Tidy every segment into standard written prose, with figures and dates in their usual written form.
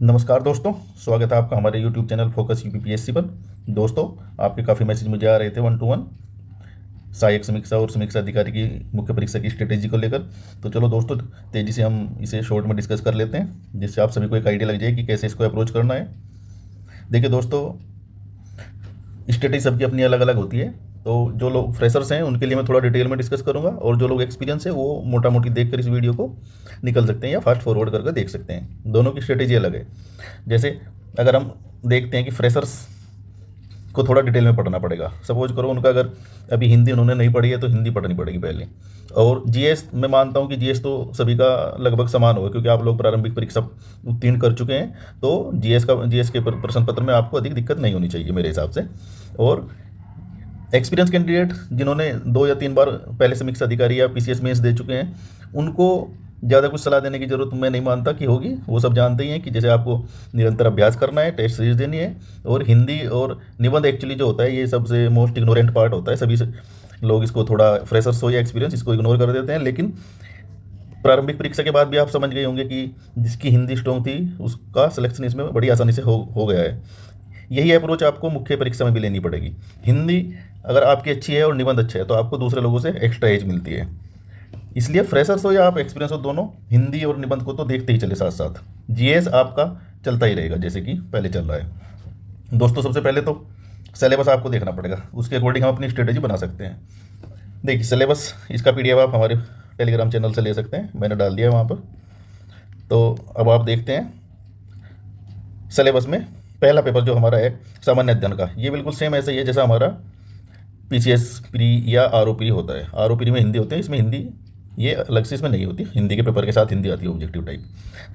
नमस्कार दोस्तों, स्वागत है आपका हमारे YouTube चैनल फोकस यूपीपीएससी पर। दोस्तों, आपके काफ़ी मैसेज मुझे आ रहे थे 1 to 1 सहायक समीक्षा और समीक्षा अधिकारी की मुख्य परीक्षा की स्ट्रेटेजी को लेकर। तो चलो दोस्तों, तेज़ी से हम इसे शॉर्ट में डिस्कस कर लेते हैं, जिससे आप सभी को एक आइडिया लग जाए कि कैसे इसको अप्रोच करना है। देखिए दोस्तों, स्ट्रेटेजी सबकी अपनी अलग अलग होती है। तो जो लोग फ्रेशर्स हैं उनके लिए मैं थोड़ा डिटेल में डिस्कस करूंगा, और जो लोग एक्सपीरियंस है वो मोटा मोटी देख कर इस वीडियो को निकल सकते हैं या फास्ट फॉरवर्ड करके देख सकते हैं। दोनों की स्ट्रेटेजी अलग है। जैसे अगर हम देखते हैं कि फ्रेशर्स को थोड़ा डिटेल में पढ़ना पड़ेगा। सपोज करो उनका अगर अभी हिंदी उन्होंने नहीं पढ़ी है तो हिंदी पढ़नी पड़ेगी पहले। और जीएस मैं मानता हूँ कि जीएस तो सभी का लगभग समान होगा, क्योंकि आप लोग प्रारंभिक परीक्षा उत्तीर्ण कर चुके हैं। तो जीएस के प्रश्न पत्र में आपको अधिक दिक्कत नहीं होनी चाहिए मेरे हिसाब से। और एक्सपीरियंस कैंडिडेट जिन्होंने 2 या 3 बार पहले समीक्षा अधिकारी या पीसीएस मेंस दे चुके हैं, उनको ज़्यादा कुछ सलाह देने की ज़रूरत मैं नहीं मानता कि होगी। वो सब जानते ही हैं कि जैसे आपको निरंतर अभ्यास करना है, टेस्ट सीरीज देनी है, और हिंदी और निबंध एक्चुअली जो होता है ये सबसे मोस्ट इग्नोरेंट पार्ट होता है। सभी से लोग इसको थोड़ा फ्रेशर्स हो या एक्सपीरियंस इसको इग्नोर कर देते हैं। लेकिन प्रारंभिक परीक्षा के बाद भी आप समझ गए होंगे कि जिसकी हिंदी स्ट्रॉन्ग थी उसका सिलेक्शन इसमें बड़ी आसानी से हो गया है। यही अप्रोच आपको मुख्य परीक्षा में भी लेनी पड़ेगी। हिंदी अगर आपकी अच्छी है और निबंध अच्छा है तो आपको दूसरे लोगों से एक्स्ट्रा एज मिलती है। इसलिए फ्रेशर्स हो या आप एक्सपीरियंस हो, दोनों हिंदी और निबंध को तो देखते ही चले साथ साथ। जीएस आपका चलता ही रहेगा जैसे कि पहले चल रहा है। दोस्तों, सबसे पहले तो सिलेबस आपको देखना पड़ेगा, उसके अकॉर्डिंग हम अपनी स्ट्रेटेजी बना सकते हैं। देखिए सिलेबस, इसका पीडीएफ आप हमारे टेलीग्राम चैनल से ले सकते हैं, मैंने डाल दिया है वहाँ पर। तो अब आप देखते हैं सिलेबस में पहला पेपर जो हमारा है सामान्य अध्ययन का, ये बिल्कुल सेम ऐसा ही है जैसा हमारा पीसीएस प्री या आरओ प्री होता है। आरओ प्री में हिंदी होते हैं, इसमें हिंदी ये अलग से इसमें नहीं होती। हिंदी के पेपर के साथ हिंदी आती है ऑब्जेक्टिव टाइप।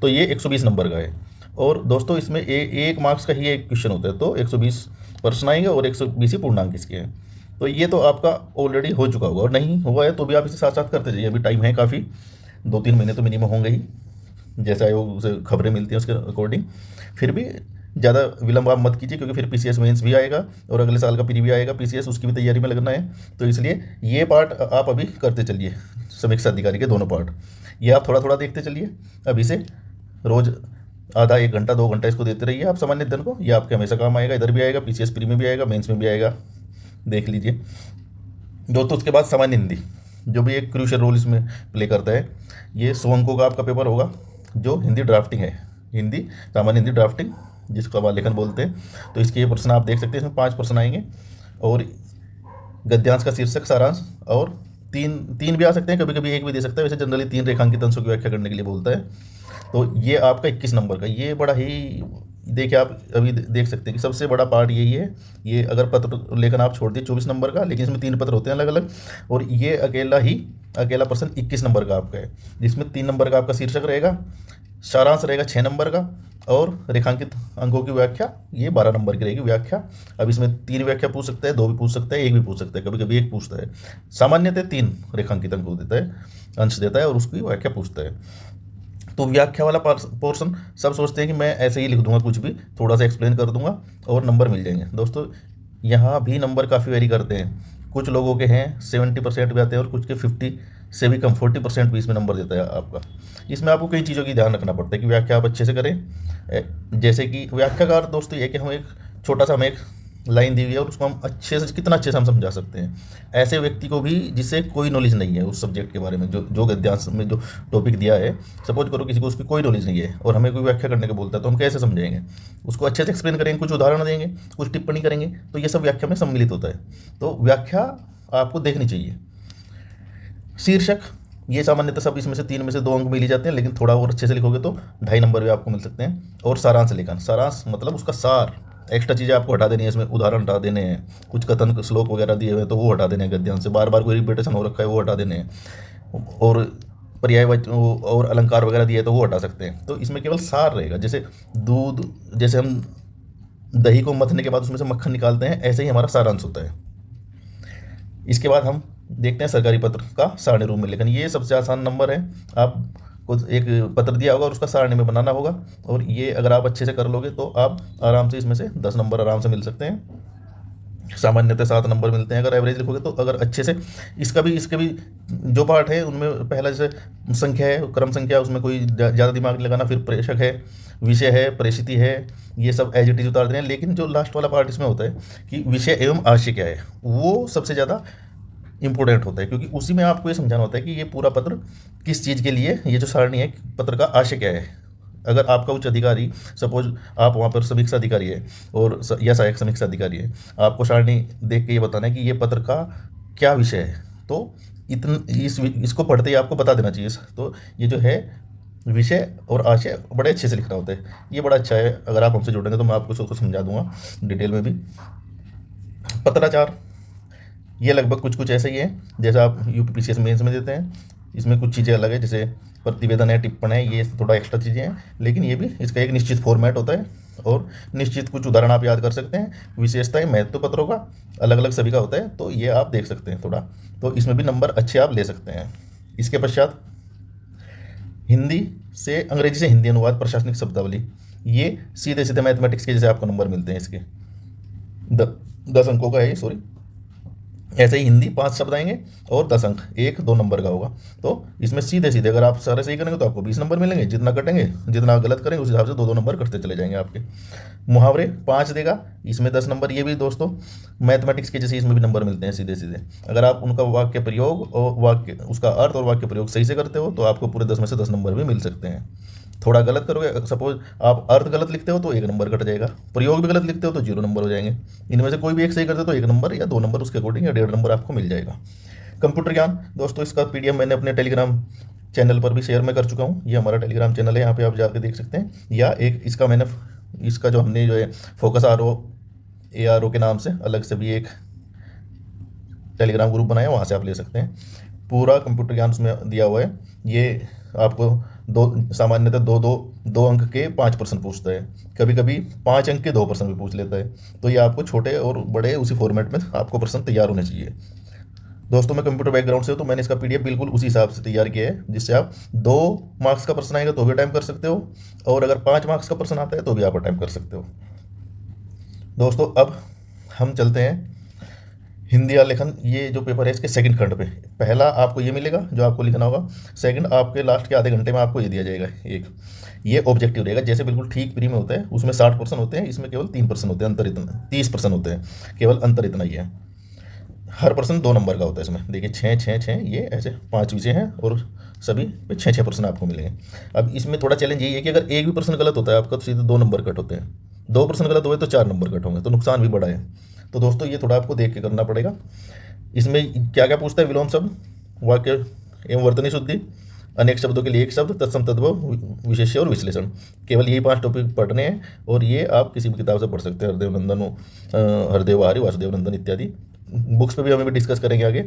तो ये 120 नंबर का है। और दोस्तों इसमें एक मार्क्स का ही एक क्वेश्चन होता है, तो 120 प्रश्न आएंगे और 120 ही पूर्णांक इसके हैं। तो ये तो आपका ऑलरेडी हो चुका होगा, और नहीं हुआ है तो भी आप इसे साथ साथ करते जाइए। अभी टाइम है काफ़ी, 2-3 महीने तो मिनिमम होंगे ही, जैसे आयोग से खबरें मिलती हैं उसके अकॉर्डिंग। फिर भी ज़्यादा विलंब आप मत कीजिए, क्योंकि फिर पीसीएस मेंस भी आएगा और अगले साल का प्री भी आएगा पीसीएस, उसकी भी तैयारी में लगना है। तो इसलिए ये पार्ट आप अभी करते चलिए, समीक्षा अधिकारी के दोनों पार्ट ये आप थोड़ा थोड़ा देखते चलिए। अभी से रोज़ आधा 1 घंटा 2 घंटा इसको देते रहिए आप सामान्य अध्ययन को। ये आपके हमेशा काम आएगा, इधर भी आएगा, पीसीएस प्री में भी आएगा, मेंस में भी आएगा, देख लीजिए दोस्तों। उसके बाद सामान्य हिंदी, जो भी एक क्रूशियल रोल इसमें प्ले करता है। ये 100 अंकों का आपका पेपर होगा, जो हिंदी ड्राफ्टिंग है, हिंदी सामान्य हिंदी ड्राफ्टिंग जिसको आप लेखन बोलते हैं। तो इसके ये प्रश्न आप देख सकते हैं, इसमें 5 प्रश्न आएंगे। और गद्यांश का शीर्षक, सारांश, और तीन तीन भी आ सकते हैं, कभी कभी एक भी दे सकता है। वैसे जनरली 3 रेखांकित अंशों की व्याख्या करने के लिए बोलता है। तो ये आपका 21 नंबर का, ये बड़ा ही, देखिए आप अभी देख सकते हैं कि सबसे बड़ा पार्ट यही है। ये अगर पत्र लेखन आप छोड़ दिए 24 नंबर का, लेकिन इसमें 3 पत्र होते हैं अलग अलग, और ये अकेला प्रश्न 21 नंबर का आपका है, जिसमें 3 नंबर का आपका शीर्षक रहेगा, सारांश रहेगा 6 नंबर का, और रेखांकित अंकों की व्याख्या ये 12 नंबर की रहेगी व्याख्या। अब इसमें 3 व्याख्या पूछ सकता है, 2 भी पूछ सकता है, 1 भी पूछ सकता है, कभी कभी 1 पूछता है। सामान्यतः 3 रेखांकित अंकों देता है, अंश देता है, और उसकी व्याख्या पूछता है। तो व्याख्या वाला पोर्शन सब सोचते हैं कि मैं ऐसे ही लिख दूंगा, कुछ भी थोड़ा सा एक्सप्लेन कर दूंगा और नंबर मिल जाएंगे। दोस्तों यहाँ भी नंबर काफ़ी वेरी करते हैं। कुछ लोगों के हैं 70% भी आते हैं, और कुछ के 50 से भी कम 40% भी इसमें नंबर देता है आपका। इसमें आपको कई चीज़ों की ध्यान रखना पड़ता है कि व्याख्या आप अच्छे से करें। जैसे कि व्याख्या का अर्थ दोस्तों ये कि हम एक छोटा सा हमें एक लाइन दी हुई है और उसको हम अच्छे से कितना अच्छे से हम समझा सकते हैं ऐसे व्यक्ति को भी जिससे कोई नॉलेज नहीं है उस सब्जेक्ट के बारे में, जो गद्यांश में जो टॉपिक दिया है। सपोज करो किसी को उसकी कोई नॉलेज नहीं है और हमें कोई व्याख्या करने को बोलता है, तो हम कैसे समझाएंगे उसको? अच्छे से एक्सप्लेन करेंगे, कुछ उदाहरण देंगे, कुछ टिप्पणी करेंगे, तो ये सब व्याख्या में सम्मिलित होता है। तो व्याख्या आपको देखनी चाहिए। शीर्षक, ये सामान्यतः सब इसमें से 3 में से 2 अंक मिल ही जाते हैं, लेकिन थोड़ा और अच्छे से लिखोगे तो 2.5 नंबर भी आपको मिल सकते हैं। और सारांश लेखन, सारांश मतलब उसका सार, एक्स्ट्रा चीज़ें आपको हटा देनी है, इसमें उदाहरण हटा देने हैं, कुछ कथन श्लोक वगैरह दिए हुए हैं तो वो हटा देने हैं, गद्यांश से बार बार कोई रिपीटेशन हो रखा है वो हटा देने हैं, और पर्यायवाची और अलंकार वगैरह दिए तो वो हटा सकते हैं। तो इसमें केवल सार रहेगा। जैसे दूध, जैसे हम दही को मथने के बाद उसमें से मक्खन निकालते हैं, ऐसे ही हमारा सारांश होता है। इसके बाद हम देखते हैं सरकारी पत्र का सारणी रूप में लेखन। ये सबसे आसान नंबर है। आपको एक पत्र दिया होगा और उसका सारणी में बनाना होगा, और ये अगर आप अच्छे से कर लोगे तो आप आराम से इसमें से 10 नंबर आराम से मिल सकते हैं। सामान्यतः 7 नंबर मिलते हैं अगर एवरेज लिखोगे तो। अगर अच्छे से इसके भी जो पार्ट है उनमें पहला जैसे संख्या है, क्रम संख्या, उसमें कोई ज़्यादा दिमाग नहीं लगाना। फिर प्रेषक है, विषय है, प्रेषिति है, ये सब एज इट इज उतार देना है। लेकिन जो लास्ट वाला पार्ट इसमें होता है कि विषय एवं आशय क्या है, वो सबसे ज़्यादा इंपॉर्टेंट होता है, क्योंकि उसी में आपको ये समझाना होता है कि ये पूरा पत्र किस चीज़ के लिए, ये जो सारणी है पत्र का आशय क्या है। अगर आपका उच्च अधिकारी, सपोज आप वहाँ पर समीक्षा अधिकारी है और या सहायक समीक्षा अधिकारी है, आपको सारणी देख के ये बताना है कि ये पत्र का क्या विषय है, तो इसको पढ़ते ही आपको बता देना चाहिए। तो ये जो है विषय और आशय बड़े अच्छे से लिखना होता है। ये बड़ा अच्छा है, अगर आप हमसे जुड़ेंगे तो मैं आपको उसको समझा दूंगा डिटेल में भी। पत्राचार ये लगभग कुछ ऐसा ही है जैसा आप यूपीपीसीएस मेंस में देते हैं। इसमें कुछ चीज़ें अलग है, जैसे प्रतिवेदन है, टिप्पण है, ये थोड़ा एक्स्ट्रा चीज़ें हैं, लेकिन ये भी इसका एक निश्चित फॉर्मेट होता है और निश्चित कुछ उदाहरण आप याद कर सकते हैं। विशेषताएं महत्व पत्रों का अलग अलग सभी का होता है, तो ये आप देख सकते हैं थोड़ा, तो इसमें भी नंबर अच्छे आप ले सकते हैं। इसके पश्चात हिंदी से अंग्रेजी से हिंदी अनुवाद, प्रशासनिक शब्दावली, ये सीधे सीधे मैथमेटिक्स के जैसे आपको नंबर मिलते हैं। इसके 10 अंकों का है ये, सॉरी। ऐसे ही हिंदी 5 शब्द आएंगे और 10 अंक, 1-2 नंबर का होगा। तो इसमें सीधे सीधे अगर आप सारे सही करेंगे तो आपको 20 नंबर मिलेंगे। जितना कटेंगे, जितना गलत करेंगे उस हिसाब से 2-2 नंबर कटते चले जाएंगे आपके। मुहावरे 5 देगा, इसमें 10 नंबर। ये भी दोस्तों मैथमेटिक्स के जैसे इसमें भी नंबर मिलते हैं सीधे सीधे। अगर आप उनका वाक्य प्रयोग और वाक्य, उसका अर्थ और वाक्य प्रयोग सही से करते हो तो आपको पूरे 10 में से 10 नंबर भी मिल सकते हैं। थोड़ा गलत करोगे, सपोज आप अर्थ गलत लिखते हो तो 1 नंबर कट जाएगा, प्रयोग भी गलत लिखते हो तो 0 नंबर हो जाएंगे। इनमें से कोई भी एक सही करते हो तो 1 नंबर या 2 नंबर उसके अकॉर्डिंग, या 1.5 नंबर आपको मिल जाएगा। कंप्यूटर ज्ञान दोस्तों, इसका पीडीएफ मैंने अपने टेलीग्राम चैनल पर भी शेयर मैं कर चुका हूँ। ये हमारा टेलीग्राम चैनल है, यहाँ पे आप जाकर देख सकते हैं। या एक इसका मैंने इसका जो हमने जो है फोकस ARO के नाम से अलग से भी एक टेलीग्राम ग्रुप बनाया, वहाँ से आप ले सकते हैं। पूरा कंप्यूटर ज्ञान उसमें दिया हुआ है। ये आपको सामान्यतः दो अंक के 5 प्रश्न पूछता है, कभी कभी 5 अंक के 2 प्रश्न भी पूछ लेता है। तो ये आपको छोटे और बड़े उसी फॉर्मेट में आपको प्रश्न तैयार होने चाहिए। दोस्तों मैं कंप्यूटर बैकग्राउंड से हूँ, तो मैंने इसका पीडीएफ बिल्कुल उसी हिसाब से तैयार किया है, जिससे आप 2 मार्क्स का प्रश्न आएगा तो भी अटेम्प्ट कर सकते हो, और अगर 5 मार्क्स का प्रश्न आता है तो भी आप अटेम्प्ट कर सकते हो। दोस्तों अब हम चलते हैं हिंदी आलेखन। ये जो पेपर है इसके सेकंड खंड पे, पहला आपको ये मिलेगा जो आपको लिखना होगा, सेकंड आपके लास्ट के आधे घंटे में आपको ये दिया जाएगा। एक ये ऑब्जेक्टिव रहेगा, जैसे बिल्कुल ठीक प्री में होता है, उसमें 60% होते हैं, इसमें केवल 3% होते हैं, अंतर इतना 30% होते हैं, केवल अंतर इतना ही है। हर प्रश्न 2 नंबर का होता है। इसमें देखिए 6-6-6 ये ऐसे 5 विषय हैं और सभी पे 6-6 प्रश्न आपको मिलेंगे। अब इसमें थोड़ा चैलेंज यही है कि अगर एक भी प्रश्न गलत होता है आपका तो सीधे 2 नंबर कट होते हैं, 2 प्रश्न गलत हुए तो 4 नंबर कट होंगे, तो नुकसान भी बड़ा है। तो दोस्तों ये थोड़ा आपको देख के करना पड़ेगा। इसमें क्या क्या पूछता है, विलोम शब्द, वाक्य एवं वर्तनी शुद्धि, अनेक शब्दों के लिए एक शब्द, तत्सम तद्भव, विशेष्य और विश्लेषण। केवल यही 5 टॉपिक पढ़ने हैं और ये आप किसी भी किताब से पढ़ सकते हैं, हरदेव नंदन, हरदेव आर्य, वासुदेव नंदन इत्यादि बुक्स पे भी हमें भी डिस्कस करेंगे आगे।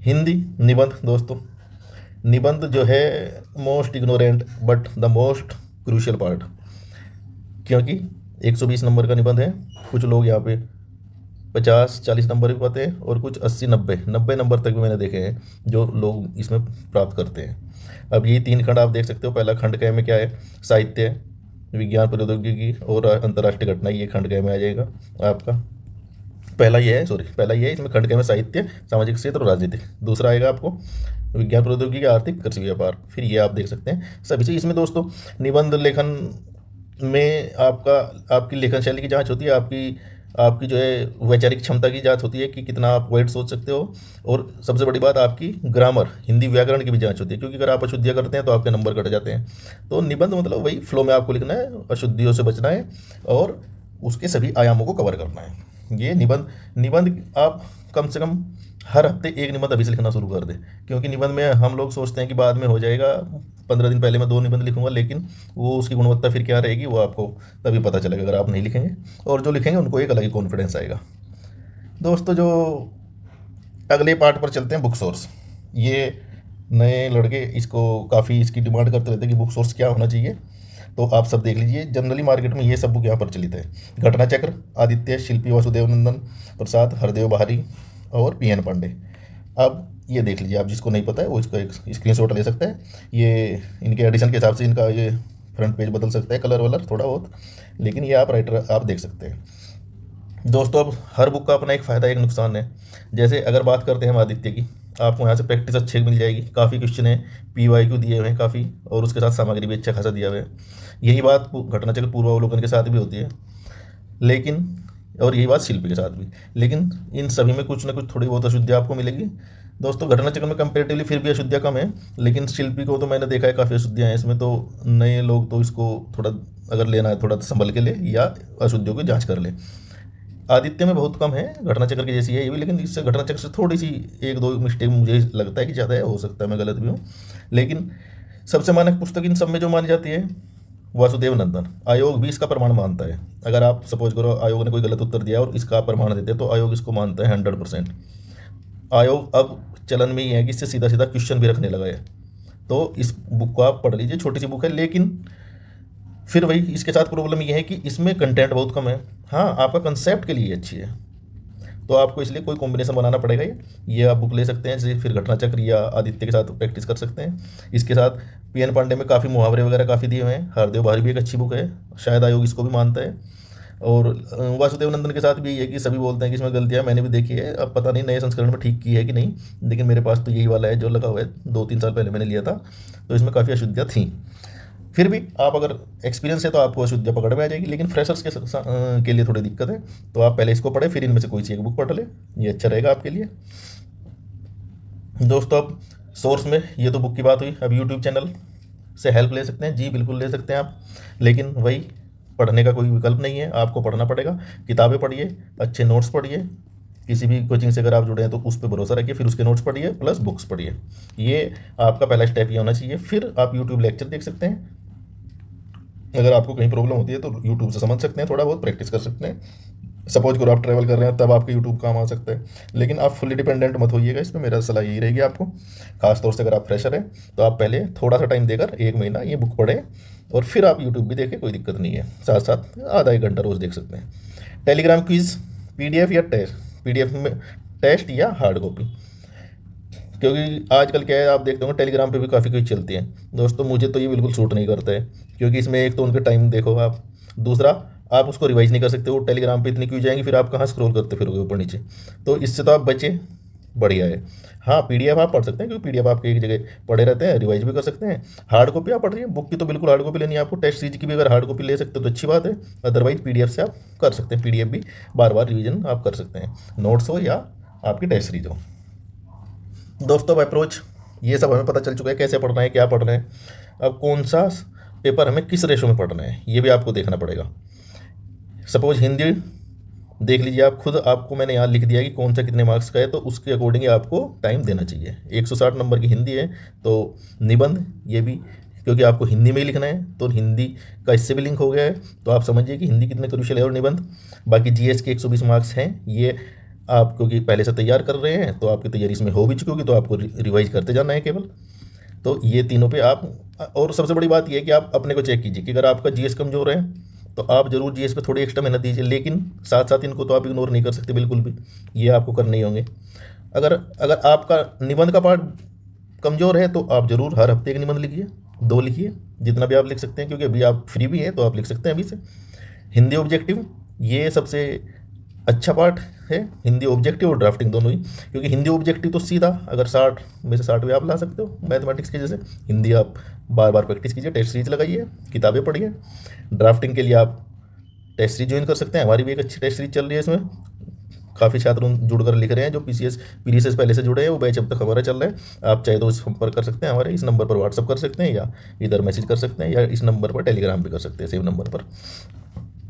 हिंदी निबंध दोस्तों, निबंध जो है most ignorant but the most crucial part, क्योंकि 120 नंबर का निबंध है। कुछ लोग यहाँ पे 50-40 नंबर भी पाते हैं और कुछ 80-90 नंबर तक भी मैंने देखे हैं जो लोग इसमें प्राप्त करते हैं। अब ये 3 खंड आप देख सकते हो। पहला खंड क में क्या है, साहित्य, विज्ञान प्रौद्योगिकी और अंतर्राष्ट्रीय घटना, ये खंड क में आ जाएगा आपका। पहला ये है, इसमें खंड क में साहित्य, सामाजिक क्षेत्र और राजनीतिक। दूसरा आएगा आपको विज्ञान प्रौद्योगिकी, आर्थिक, कृषि, व्यापार। फिर ये आप देख सकते हैं सभी से। इसमें दोस्तों निबंध लेखन में आपकी लेखन शैली की जांच होती है, आपकी जो है वैचारिक क्षमता की जांच होती है कि कितना आप वाइड सोच सकते हो, और सबसे बड़ी बात आपकी ग्रामर, हिंदी व्याकरण की भी जांच होती है, क्योंकि अगर आप अशुद्धियाँ करते हैं तो आपके नंबर कट जाते हैं। तो निबंध मतलब वही फ्लो में आपको लिखना है, अशुद्धियों से बचना है और उसके सभी आयामों को कवर करना है। ये निबंध आप कम से कम हर हफ्ते एक निबंध अभी से लिखना शुरू कर दें, क्योंकि निबंध में हम लोग सोचते हैं कि बाद में हो जाएगा, 15 दिन पहले मैं 2 निबंध लिखूंगा, लेकिन वो उसकी गुणवत्ता फिर क्या रहेगी वो आपको तभी पता चलेगा अगर आप नहीं लिखेंगे, और जो लिखेंगे उनको एक अलग ही कॉन्फिडेंस आएगा। दोस्तों जो अगले पार्ट पर चलते हैं, बुक सोर्स। ये नए लड़के इसको काफ़ी इसकी डिमांड करते रहते हैं कि बुक सोर्स क्या होना चाहिए, तो आप सब देख लीजिए। जनरली मार्केट में ये सब बुक यहाँ पर प्रचलित है। घटना चक्र, आदित्य, शिल्पी वासुदेव नंदन प्रसाद, हरदेव बहारी और PN पांडे। अब ये देख लीजिए, आप जिसको नहीं पता है वो इसका एक स्क्रीनशॉट ले सकता है। ये इनके एडिशन के हिसाब से इनका ये फ्रंट पेज बदल सकता है, कलर वलर थोड़ा बहुत, लेकिन ये आप राइटर आप देख सकते हैं। दोस्तों अब हर बुक का अपना एक फ़ायदा एक नुकसान है। जैसे अगर बात करते हैं हम आदित्य की, आपको यहाँ से प्रैक्टिस अच्छे मिल जाएगी, काफ़ी क्वेश्चन है, PYQ दिए हुए हैं काफ़ी, और उसके साथ सामग्री भी अच्छा खासा दिया हुआ है। यही बात घटना चक्र पूर्वावलोकन के साथ भी होती है, लेकिन और यही बात शिल्पी के साथ भी। लेकिन इन सभी में कुछ ना कुछ थोड़ी बहुत अशुद्धियाँ आपको मिलेगी। दोस्तों घटना चक्र में कंपेरेटिवली फिर भी अशुद्धियाँ कम है, लेकिन शिल्पी को तो मैंने देखा है काफ़ी अशुद्धियाँ हैं इसमें, तो नए लोग तो इसको थोड़ा अगर लेना है थोड़ा संभल के ले या अशुद्धियों की जांच कर ले। आदित्य में बहुत कम है, घटना चक्र की जैसी है ये भी, लेकिन इससे घटना चक्र से थोड़ी सी एक दो मिस्टेक मुझे लगता है कि ज़्यादा है, हो सकता है मैं गलत भी हूँ। लेकिन सबसे मानक पुस्तक इन सब में जो मानी जाती है वासुदेव नंदन, आयोग भी इसका प्रमाण मानता है। अगर आप सपोज करो आयोग ने कोई गलत उत्तर दिया और इसका आप प्रमाण देते हैं तो आयोग इसको मानता है 100%। आयोग अब चलन में ही है कि इससे सीधा सीधा क्वेश्चन भी रखने लगा है। तो इस बुक को आप पढ़ लीजिए, छोटी सी बुक है, लेकिन फिर वही इसके साथ प्रॉब्लम ये है कि इसमें कंटेंट बहुत कम है। हाँ, आपका कंसेप्ट के लिए अच्छी है, तो आपको इसलिए कोई कॉम्बिनेशन बनाना पड़ेगा। ये आप बुक ले सकते हैं, जैसे फिर घटना चक्र या आदित्य के साथ प्रैक्टिस कर सकते हैं। इसके साथ PN पांडे में काफ़ी मुहावरे वगैरह काफ़ी दिए हुए हैं। हरदेव बाहरी भी एक अच्छी बुक है, शायद आयोग इसको भी मानता है। और वासुदेव नंदन के साथ भी यही है कि सभी बोलते हैं कि इसमें गलतियाँ, मैंने भी देखी है, अब पता नहीं नए संस्करण में ठीक की है कि नहीं, लेकिन मेरे पास तो यही वाला है जो लगा हुआ है, 2-3 साल पहले मैंने लिया था, तो इसमें काफ़ी अशुद्धियाँ थी। फिर भी आप अगर एक्सपीरियंस है तो आपको अशुद्धियाँ पकड़ में आ जाएगी, लेकिन फ्रेशर्स के लिए थोड़ी दिक्कत है। तो आप पहले इसको पढ़े, फिर इनमें से कोई सी एक बुक पढ़ ले, ये अच्छा रहेगा आपके लिए। दोस्तों अब सोर्स में ये तो बुक की बात हुई, अब यूट्यूब चैनल से हेल्प ले सकते हैं जी, बिल्कुल ले सकते हैं आप, लेकिन वही पढ़ने का कोई विकल्प नहीं है, आपको पढ़ना पड़ेगा। किताबें पढ़िए, अच्छे नोट्स पढ़िए, किसी भी कोचिंग से अगर आप जुड़े हैं तो उस पर भरोसा रखिए, फिर उसके नोट्स पढ़िए प्लस बुक्स पढ़िए। ये आपका पहला स्टेप ये होना चाहिए। फिर आप यूट्यूब लेक्चर देख सकते हैं, अगर आपको कहीं प्रॉब्लम होती है तो यूट्यूब से समझ सकते हैं, थोड़ा बहुत प्रैक्टिस कर सकते हैं। सपोज करो आप ट्रैवल कर रहे हैं तब आपके यूट्यूब काम आ सकता है, लेकिन आप फुल्ली डिपेंडेंट मत होइएगा इस पर, मेरा सलाह यही रहेगी आपको। खासतौर से अगर आप फ्रेशर हैं तो आप पहले थोड़ा सा टाइम देकर 1 महीना ये बुक पढ़ें, और फिर आप यूट्यूब भी देखें, कोई दिक्कत नहीं है। साथ साथ आधा 1 घंटा रोज़ देख सकते हैं। टेलीग्राम क्विज, PDF या टेस्ट, PDF में टेस्ट या हार्ड कॉपी, क्योंकि आजकल क्या है आप देखते होंगे टेलीग्राम पे भी काफ़ी कुछ चलती है। दोस्तों मुझे तो ये बिल्कुल सूट नहीं करता है, क्योंकि इसमें एक तो उनका टाइम देखो आप, दूसरा आप उसको रिवाइज नहीं कर सकते, वो टेलीग्राम पे इतनी क्यों जाएंगी, फिर आप कहाँ स्क्रॉल करते फिरोगे ऊपर नीचे, तो इससे तो आप बचे, बढ़िया है। हाँ, PDF आप पढ़ सकते हैं, क्योंकि PDF आपके एक जगह पढ़े रहते हैं, रिवाइज भी कर सकते हैं। हार्ड कॉपी आप पढ़ रही है बुक की तो बिल्कुल हार्ड कॉपी लेनी है आपको। टेस्ट सीरीज की भी अगर हार्ड कॉपी ले सकते हो तो अच्छी बात है, अदरवाइज PDF से आप कर सकते हैं। PDF भी बार बार रिविजन आप कर सकते हैं, नोट्स हो या आपकी टेस्ट सीरीज हो। दोस्तों अब अप्रोच ये सब हमें पता चल चुका है, कैसे पढ़ना है, क्या पढ़ना है। अब कौन सा पेपर हमें किस रेशो में पढ़ना है ये भी आपको देखना पड़ेगा। सपोज हिंदी देख लीजिए आप खुद, आपको मैंने यहाँ लिख दिया कि कौन सा कितने मार्क्स का है, तो उसके अकॉर्डिंग आपको टाइम देना चाहिए। 160 नंबर की हिंदी है, तो निबंध ये भी, क्योंकि आपको हिंदी में ही लिखना है तो हिंदी का इससे भी लिंक हो गया है, तो आप समझिए कि हिंदी कितने क्रूशियल है। और निबंध बाकी GS के 120 मार्क्स हैं, ये आप क्योंकि पहले से तैयार कर रहे हैं तो आपकी तैयारी इसमें हो भी चुकी होगी, तो आपको रिवाइज करते जाना है केवल। तो ये तीनों पे आप, और सबसे बड़ी बात ये है कि आप अपने को चेक कीजिए कि अगर आपका GS कमज़ोर है तो आप जरूर GS पे थोड़ी एक्स्ट्रा मेहनत दीजिए, लेकिन साथ साथ इनको तो आप इग्नोर नहीं कर सकते बिल्कुल भी, ये आपको करने ही होंगे। अगर अगर आपका निबंध का पार्ट कमज़ोर है तो आप जरूर हर हफ्ते एक निबंध लिखिए, 2 लिखिए, जितना भी आप लिख सकते हैं, क्योंकि अभी आप फ्री भी हैं तो आप लिख सकते हैं अभी से। हिंदी ऑब्जेक्टिव ये सबसे अच्छा पार्ट है, हिंदी ऑब्जेक्टिव और ड्राफ्टिंग दोनों ही, क्योंकि हिंदी ऑब्जेक्टिव तो सीधा अगर 60 में से 60 भी आप ला सकते हो मैथमेटिक्स के जैसे। हिंदी आप बार बार प्रैक्टिस कीजिए, टेस्ट सीरीज लगाइए, किताबें पढ़िए। ड्राफ्टिंग के लिए आप टेस्ट सीरीज ज्वाइन कर सकते हैं, हमारी भी एक अच्छी टेस्ट सीरीज चल रही है, इसमें काफ़ी छात्र जुड़कर लिख रहे हैं, जो PCS पहले से जुड़े हैं, वो बैच अब तक हमारा चल रहा है। आप चाहे तो संपर्क कर सकते हैं, हमारे इस नंबर पर व्हाट्सअप कर सकते हैं, या इधर मैसेज कर सकते हैं, या इस नंबर पर टेलीग्राम भी कर सकते हैं, सेम नंबर पर।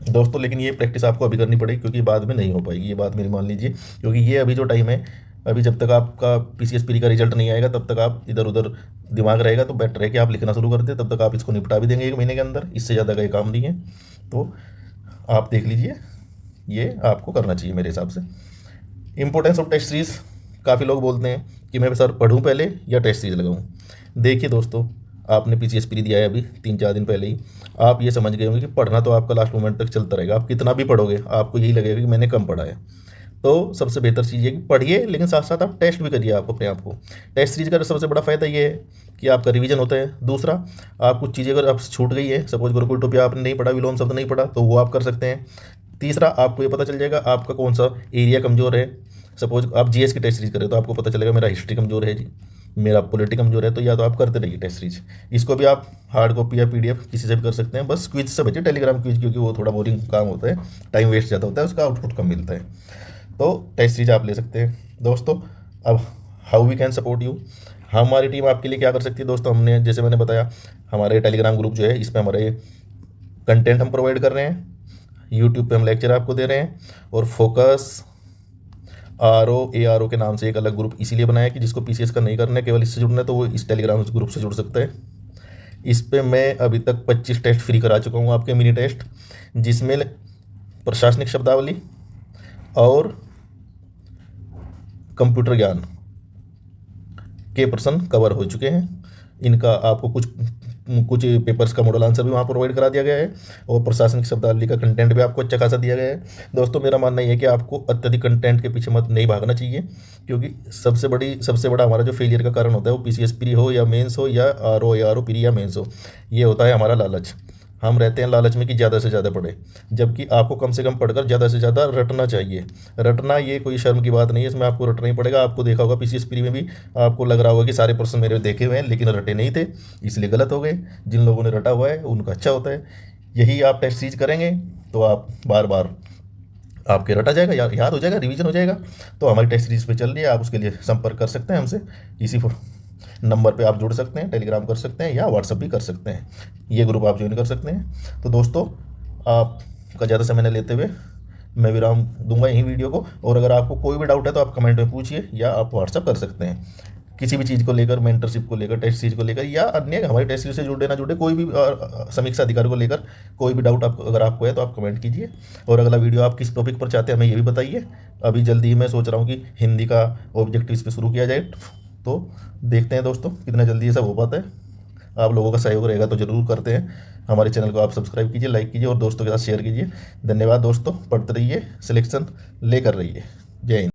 दोस्तों लेकिन ये प्रैक्टिस आपको अभी करनी पड़ेगी, क्योंकि बाद में नहीं हो पाएगी, ये बात मेरी मान लीजिए, क्योंकि ये अभी जो टाइम है, अभी जब तक आपका PCS प्री का रिजल्ट नहीं आएगा तब तक आप इधर उधर दिमाग रहेगा, तो बेटर है कि आप लिखना शुरू कर दें, तब तक आप इसको निपटा भी देंगे 1 महीने के अंदर, इससे ज़्यादा का ये काम नहीं है। तो आप देख लीजिए, ये आपको करना चाहिए मेरे हिसाब से। इंपॉर्टेंस ऑफ टेस्ट सीरीज, काफ़ी लोग बोलते हैं कि मैं सर पढ़ूँ पहले या टेस्ट सीरीज लगाऊँ। देखिए दोस्तों, आपने PCS प्री दिया है अभी 3-4 दिन पहले ही, आप ये समझ गए होंगे कि पढ़ना तो आपका लास्ट मोमेंट तक चलता रहेगा। आप कितना भी पढ़ोगे आपको यही लगेगा कि मैंने कम पढ़ा है। तो सबसे बेहतर चीज़ है कि पढ़िए, लेकिन साथ साथ आप टेस्ट भी करिए आप अपने आप को। टेस्ट सीरीज का सबसे बड़ा फ़ायदा ये है कि आपका रिवीजन होता है। दूसरा, आप कुछ चीज़ें अगर आप छूट गई है, सपोज करो कोई टॉपिक आपने नहीं पढ़ा, विलोम शब्द नहीं पढ़ा, तो वो आप कर सकते हैं। तीसरा, आपको ये पता चल जाएगा आपका कौन सा एरिया कमज़ोर है। सपोज आप जीएस की टेस्ट सीरीज करें तो आपको पता चलेगा मेरा हिस्ट्री कमज़ोर है जी, मेरा पॉलिटी कमज़ोर है, तो या तो आप करते रहिए टेस्ट सीरीज। इसको भी आप हार्ड कॉपी या पीडीएफ किसी से भी कर सकते हैं, बस क्विज से बचिए टेलीग्राम क्विज, क्योंकि वो थोड़ा बोरिंग काम होता है, टाइम वेस्ट ज़्यादा होता है, उसका आउटपुट कम मिलता है। तो टेस्ट सीरीज आप ले सकते हैं दोस्तों। अब how we can support you, हमारी टीम आपके लिए क्या कर सकती है दोस्तों। हमने जैसे मैंने बताया, हमारे टेलीग्राम ग्रुप जो है इसमें हमारे कंटेंट हम प्रोवाइड कर रहे हैं, यूट्यूब पे हम लेक्चर आपको दे रहे हैं, और फोकस ROARO के नाम से एक अलग ग्रुप इसीलिए बनाया कि जिसको PCS का नहीं करना है, केवल इससे जुड़ना है, तो वो इस टेलीग्राम ग्रुप से जुड़ सकता है। इस पे मैं अभी तक 25 टेस्ट फ्री करा चुका हूँ, आपके मिनी टेस्ट, जिसमें प्रशासनिक शब्दावली और कंप्यूटर ज्ञान के प्रश्न कवर हो चुके हैं। इनका आपको कुछ पेपर्स का मॉडल आंसर भी वहाँ प्रोवाइड करा दिया गया है, और प्रशासनिक शब्दावली का कंटेंट भी आपको अच्छा खासा दिया गया है। दोस्तों मेरा मानना ये है कि आपको अत्यधिक कंटेंट के पीछे मत नहीं भागना चाहिए, क्योंकि सबसे बड़ा हमारा जो फेलियर का कारण होता है वो PCS प्री हो या मेंस हो या ROARO प्री या मेंस हो, ये होता है हमारा लालच। हम रहते हैं लालच में कि ज़्यादा से ज़्यादा पढ़े, जबकि आपको कम से कम पढ़कर ज़्यादा से ज़्यादा रटना चाहिए। रटना ये कोई शर्म की बात नहीं है, इसमें आपको रटना ही पड़ेगा। आपको देखा होगा PCS प्री में भी आपको लग रहा होगा कि सारे प्रश्न मेरे देखे हुए हैं लेकिन रटे नहीं थे, इसलिए गलत हो गए। जिन लोगों ने रटा हुआ है उनका अच्छा होता है। यही आप टेस्ट सीरीज करेंगे तो आप बार बार आपके रटा जाएगा, याद हो जाएगा, रिवीजन हो जाएगा। तो हमारी टेस्ट सीरीज पे चल रही है, आप उसके लिए संपर्क कर सकते हैं हमसे। इसी नंबर पे आप जुड़ सकते हैं, टेलीग्राम कर सकते हैं या व्हाट्सअप भी कर सकते हैं, ये ग्रुप आप ज्वाइन कर सकते हैं। तो दोस्तों आपका ज़्यादा समय न लेते हुए मैं विराम दूंगा यही वीडियो को, और अगर आपको कोई भी डाउट है तो आप कमेंट में पूछिए या आप व्हाट्सअप कर सकते हैं, किसी भी चीज़ को लेकर, मेंटरशिप को लेकर, टेस्ट सीरीज को लेकर, या अन्य हमारी टेस्ट सीरीज से जुड़े ना जुड़े कोई भी समीक्षा अधिकारी को लेकर कोई भी डाउट अगर आपको है तो आप कमेंट कीजिए। और अगला वीडियो आप किस टॉपिक पर चाहते हैं हमें ये भी बताइए। अभी जल्दी ही मैं सोच रहा हूँ कि हिंदी का ऑब्जेक्टिव इस पर शुरू किया जाए, तो देखते हैं दोस्तों कितना जल्दी ये सब हो पाता है। आप लोगों का सहयोग रहेगा तो ज़रूर करते हैं। हमारे चैनल को आप सब्सक्राइब कीजिए, लाइक कीजिए और दोस्तों के साथ शेयर कीजिए। धन्यवाद दोस्तों, पढ़ते रहिए, सिलेक्शन लेकर रहिए। जय हिंद।